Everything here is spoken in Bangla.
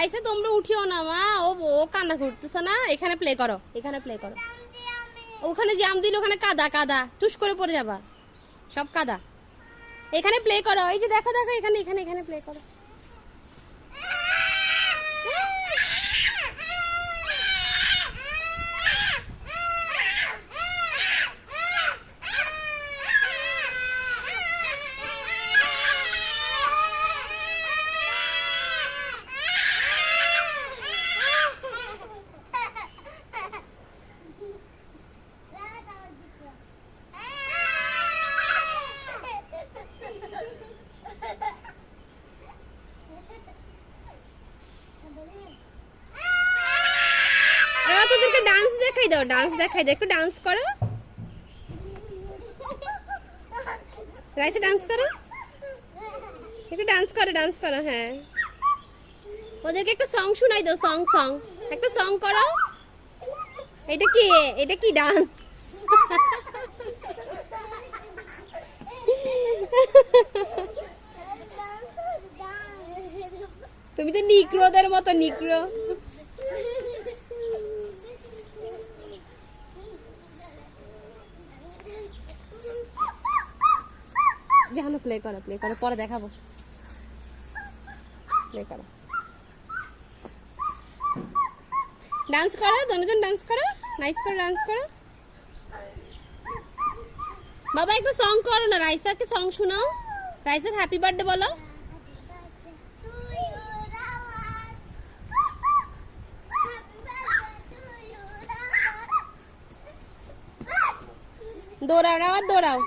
রাইসা তোমরা উঠিও না মা, ও ও কান্না করতেছে না। এখানে প্লে করো, এখানে প্লে করো। ওখানে জাম দিল, ওখানে কাদা কাদা, টুস করে পড়ে যাবা, সব কাদা। এখানে প্লে করো, এই যে দেখো দেখো, এখানে এখানে এখানে প্লে করো। তোদেরকে ডান্স দেখাই দাও, ডান্স দেখাই দাও, একটু ডান্স করো। রাইসা ডান্স করো, একটু ডান্স করো, ডান্স করো। হ্যাঁ, ওদেরকে একটা সং শোনাই দাও, সং সং একটা সং করো। এটা কি, এটা কি ডান্স? তুমি তো নিগ্রোদের মতো, নিগ্রো। জানো, প্লে করো, প্লে করো, পরে দেখাবো। প্লে করো, ডান্স করো, দুজন ডান্স করো, নাইস করে ডান্স করো। বাবা একটা সং করো না, রাইসাকে সং শোনাও। রাইসার হ্যাপি বার্থডে বলো। দৌড়াও, আবার দৌড়াও।